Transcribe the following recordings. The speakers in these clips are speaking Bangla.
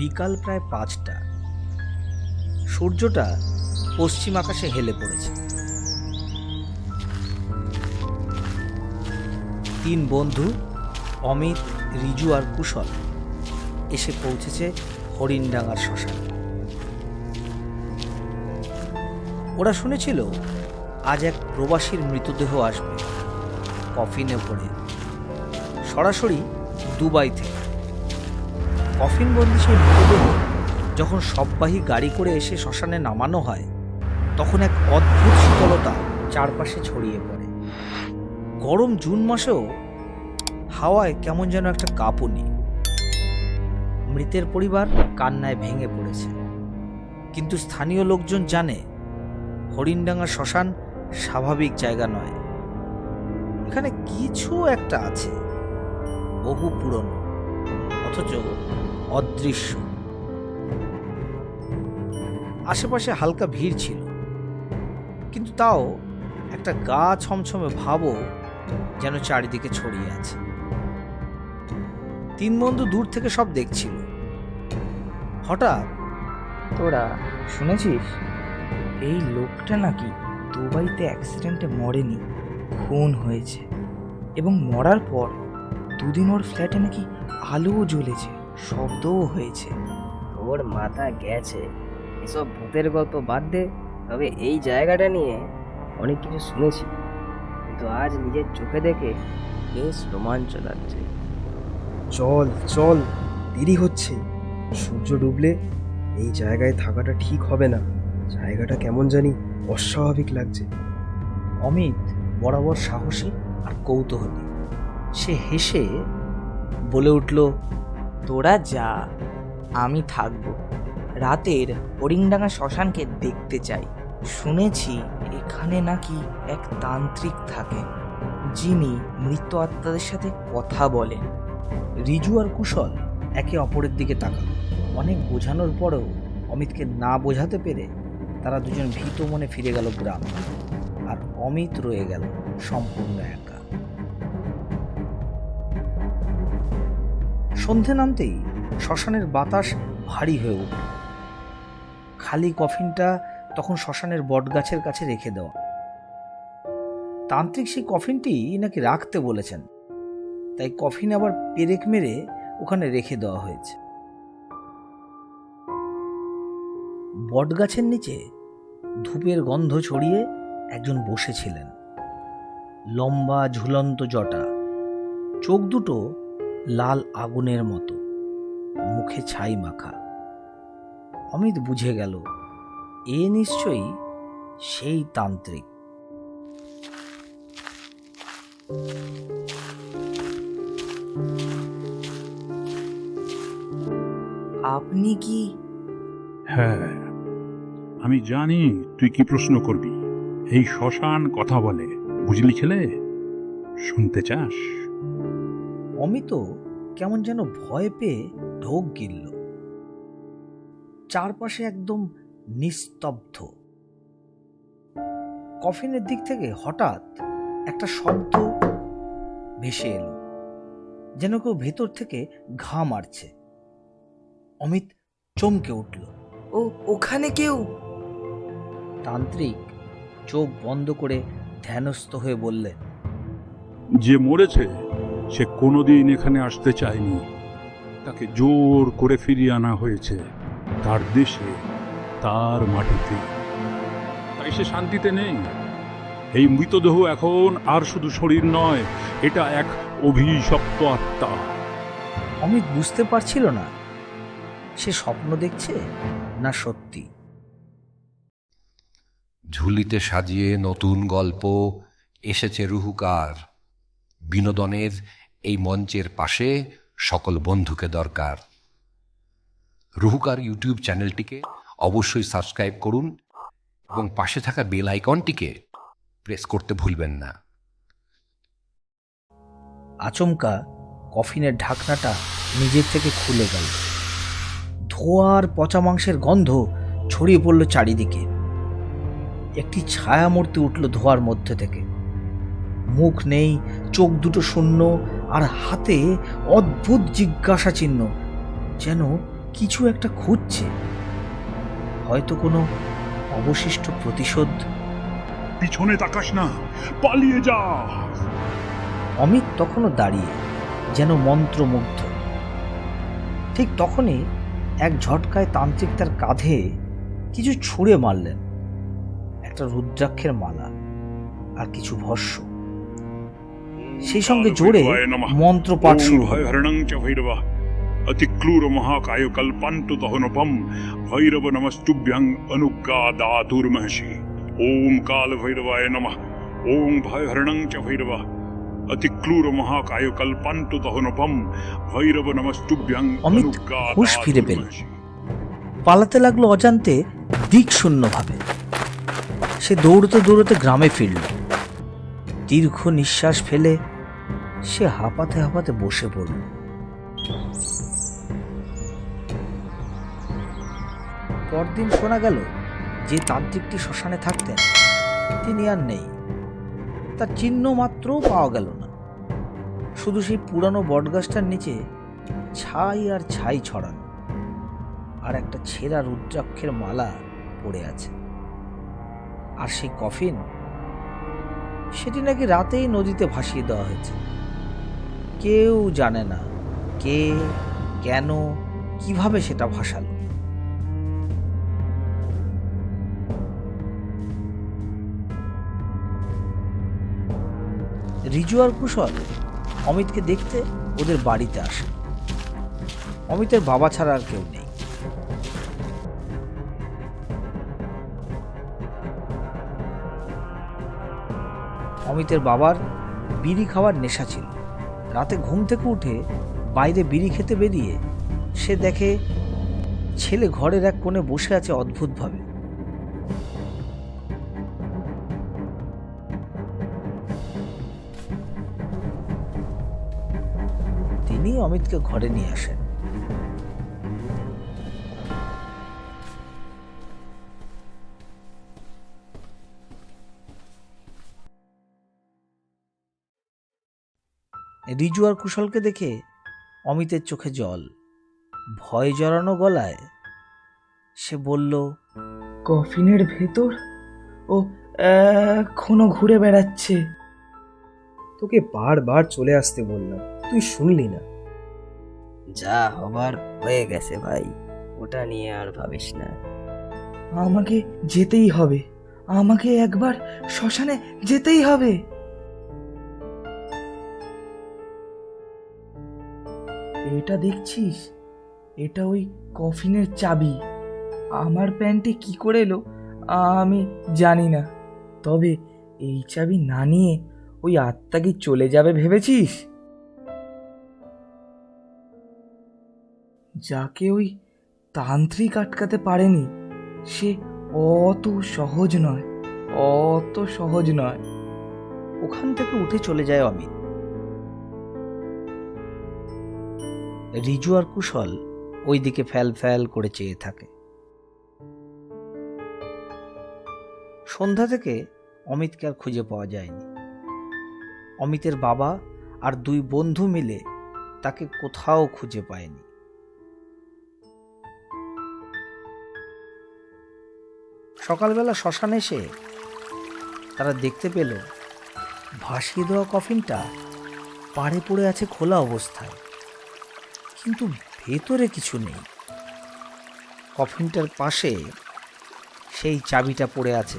বিকাল প্রায় 5টা। সূর্যটা পশ্চিম আকাশে হেলে পড়েছে। 3 বন্ধু অমিত, রিজু আর কুশল এসে পৌঁছেছে হরিণডাঙ্গার শ্মশানে। ওরা শুনেছিল আজ এক প্রবাসীর মৃতদেহ আসবে কফিনে ভরে, সরাসরি দুবাই থেকে। কফিনবন্দি সেই মৃতদেহ যখন সববাহী গাড়ি করে এসে শ্মশানে নামানো হয়, তখন এক অদ্ভুত শীতলতা চারপাশে ছড়িয়ে পড়ে। গরম জুন মাসেও হাওয়ায় কেমন যেন একটা কাঁপুনি। মৃতের পরিবার কান্নায় ভেঙে পড়েছে, কিন্তু স্থানীয় লোকজন জানে হরিণডাঙ্গা শ্মশান স্বাভাবিক জায়গা নয়। এখানে কিছু একটা আছে, বহু পুরনো অথচ অদৃশ্য। আশেপাশে হালকা ভিড় ছিল, কিন্তু তাও একটা গা ছমছমে ভাবও যেন চারিদিকে ছড়িয়ে আছে। 3 বন্ধু দূর থেকে সব দেখছিল। হঠাৎ, তোরা শুনেছিস এই লোকটা নাকি দুবাইতে অ্যাক্সিডেন্টে মরেনি, খুন হয়েছে, এবং মরার পর 2 দিন ওর ফ্ল্যাটে নাকি আলোও জ্বলেছে, শব্দও হয়েছে। ওর মাথা গেছে, এসব ভূতের গল্প বাদ দে। তবে এই জায়গাটা নিয়ে অনেক কিছু শুনেছি, কিন্তু আজ নিজের চোখে দেখে বেশ রোমাঞ্চ লাগছে। চল চল, দেরি হচ্ছে। সূর্য ডুবলে এই জায়গায় থাকাটা ঠিক হবে না। জায়গাটা কেমন জানি অস্বাভাবিক লাগছে। অমিত বরাবর সাহসী আর কৌতূহলী। সে হেসে বলে উঠল, তোরা যা, আমি থাকবো। রাতের হরিণডাঙ্গা শ্মশানকে দেখতে চাই। শুনেছি এখানে নাকি এক তান্ত্রিক থাকে, যিনি মৃত আত্মাদের সাথে কথা বলেন। রিজু আর কুশল একে অপরের দিকে তাকালো। অনেক বোঝানোর পরেও অমিতকে না বোঝাতে পেরে তারা দুজন ভীত মনে ফিরে গেল গ্রামে, আর অমিত রয়ে গেল সম্পূর্ণ একা। সন্ধে নামতেই শ্মশানের বাতাস ভারী হয়ে উঠল। খালি কফিনটা তখন শ্মশানের বটগাছের কাছে রেখে দেওয়া। তান্ত্রিক সেই কফিনটি নাকি রাখতে বলেছেন, তাই কফিন আবার পেরেক মেরে ওখানে রেখে দেওয়া হয়েছে। বটগাছের নিচে ধূপের গন্ধ ছড়িয়ে একজন বসেছিলেন। লম্বা ঝুলন্ত জটা, চোখ দুটো লাল আগুনের মতো, মুখে ছাই মাখা। অমিত বুঝে গেল এ নিশ্চয়ই সেই তান্ত্রিক। আপনি কি? হ্যাঁ, আমি জানি তুই কি প্রশ্ন করবি। এই শ্মশান কথা বলে, বুঝলি ছেলে? শুনতে চাস? অমিত কেমন যেন ভয় পেয়ে ঢোক গিলল। চারপাশে একদম নিস্তব্ধ। কফিনের দিক থেকে হঠাৎ একটা শব্দ ভেসে এলো, যেন কেউ ভেতর থেকে ঘা মারছে। অমিত চমকে উঠল। ওখানে কেউ? তান্ত্রিক চোখ বন্ধ করে ধ্যানস্থ হয়ে বললেন, যে মরেছে সে কোনোদিন এখানে আসতে চায়নি। তাকে জোর করে ফিরিয়ে আনা হয়েছে তার দেশে, তার মাটিতে। তাই সে শান্তিতে নেই। এই মৃতদেহ এখন আর শুধু শরীর নয়, এটা এক অভিশপ্ত আত্মা। অমিত বুঝতে পারছিল না সে স্বপ্ন দেখছে না সত্যি। ঝুলিতে সাজিয়ে নতুন গল্প এসেছে রুহুকার। বিনোদনের এই মঞ্চের পাশে সকল বন্ধুকে দরকার। রুহুকার ইউটিউব চ্যানেলটিকে অবশ্যই সাবস্ক্রাইব করুন এবং পাশে থাকা বেল আইকনটিকে প্রেস করতে ভুলবেন না। আচমকা কফিনের ঢাকনাটা নিজের থেকে খুলে গেল। ধোঁয়ার পচা মাংসের গন্ধ ছড়িয়ে পড়ল চারিদিকে। একটি ছায়ামূর্তি উঠল ধোঁয়ার মধ্যে থেকে। মুখ নেই, চোখ দুটো শূন্য, আর হাতে অদ্ভুত জিজ্ঞাসা চিহ্ন, যেন কিছু একটা খুঁজছে, হয়তো কোনো অবশিষ্ট প্রতিশোধ। পিছনে তাকাস না, পালিয়ে যা। অমিত তখনও দাঁড়িয়ে, যেন মন্ত্রমুগ্ধ। ঠিক তখনই এক ঝটকায় তান্ত্রিক তার কাঁধে কিছু ছুঁড়ে মারলেন, একটা রুদ্রাক্ষের মালা আর কিছু ভস্য। সেই সঙ্গে জোরে মন্ত্রপাঠ শুরু হলো। ভয়হরণং চ ভৈরব অতিক্লূর মহাকায় কল্পান্তু দহনপম ভৈরব নমস্তুভ্যং অনুজ্ঞা দাতুর্মহসি। ওম কাল ভৈরবায় নমঃ। ওম ভয়হরণং চ ভৈরব অতিক্লূর মহাকায় কল্পান্তু দহনপম ভৈরব নমস্তুভ্যং অমিত অনুজ্ঞা হুঁশ ফিরে পেল, দাতুর্মহসি। পালাতে লাগলো অজান্তে দিক শূন্যভাবে। সে দৌড়তে দৌড়তে গ্রামে ফিরল। দীর্ঘ নিঃশ্বাস ফেলে সে হাঁপাতে হাঁপাতে বসে পড়ল। পরদিন শোনা গেল যে তান্ত্রিকটি শ্মশানে থাকতেন তিনি আর নেই। তার চিহ্ন মাত্রও পাওয়া গেল না। শুধু সেই পুরানো বটগাছটার নিচে ছাই আর ছাই ছড়ানো, আর একটা ছেঁড়া রুদ্রাক্ষের মালা পড়ে আছে। আর সেই কফিন, সেটি নাকি রাতেই নদীতে ভাসিয়ে দেওয়া হয়েছে। কেউ জানে না কে, কেন, কিভাবে সেটা ভাসালো। রিজু আর কুশল অমিতকে দেখতে ওদের বাড়িতে আসে। অমিতের বাবা ছাড়া আর কেউ নেই। অমিতের বাবার বিড়ি খাওয়ার নেশা ছিল। রাতে ঘুম থেকে উঠে বাইরে বিড়ি খেতে বেরিয়ে সে দেখে ছেলে ঘরের এক কোণে বসে আছে অদ্ভুতভাবে। তিনি অমিতকে ঘরে নিয়ে আসেন। রিজু আর কুশলকে দেখে অমিতের চোখে জল। ভয় জড়ানো গলায় সে বলল, কফিনের ভেতর ও এখনো ঘুরে বেড়াচ্ছে। তোকে বারবার চলে আসতে বললাম, তুই শুনলি না। যা হবার হয়ে গেছে ভাই, ওটা নিয়ে আর ভাবিস না। আমাকে যেতেই হবে, আমাকে একবার শ্মশানে যেতেই হবে। এটা দেখছিস, এটা ওই কফিনের চাবি। আমার প্যান্টে কি করে এলো আমি জানি না, তবে এই চাবি না নিয়ে ওই আত্মা কি চলে যাবে ভেবেছিস? যাকে ওই তান্ত্রিক আটকাতে পারেনি সে অত সহজ নয়, অত সহজ নয়। ওখান থেকে উঠে চলে যায় অমিত। রিজু আর কুশল ওই দিকে ফ্যাল ফ্যাল করে চেয়ে থাকে। সন্ধ্যা থেকে অমিতকে আর খুঁজে পাওয়া যায়নি। অমিতের বাবা আর দুই বন্ধু মিলে তাকে কোথাও খুঁজে পায়নি। সকালবেলা শ্মশানে এসে তারা দেখতে পেল ভাসিয়ে দেওয়া কফিনটা পাড়ে পড়ে আছে খোলা অবস্থায়, কিন্তু ভেতরে কিছু নেই। কফিনটার পাশে সেই চাবিটা পড়ে আছে,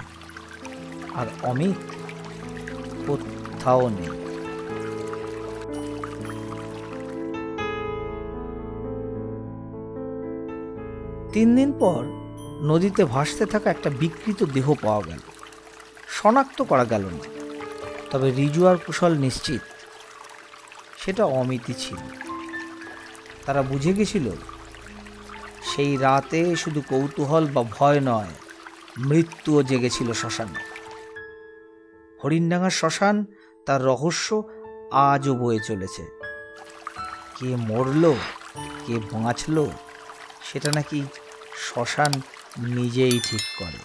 আর অমিত কোথাও নেই। তিন দিন পর নদীতে ভাসতে থাকা একটা বিকৃত দেহ পাওয়া গেল। শনাক্ত করা গেল না, তবে রিজু আর কুশল নিশ্চিত সেটা অমিতই ছিল। তারা বুঝে গেছিল সেই রাতে শুধু কৌতূহল বা ভয় নয়, মৃত্যুও জেগেছিল শ্মশানে। হরিণডাঙ্গার শ্মশান তার রহস্য আজও বয়ে চলেছে। কে মরল, কে বাঁচল, সেটা নাকি শ্মশান নিজেই ঠিক করে।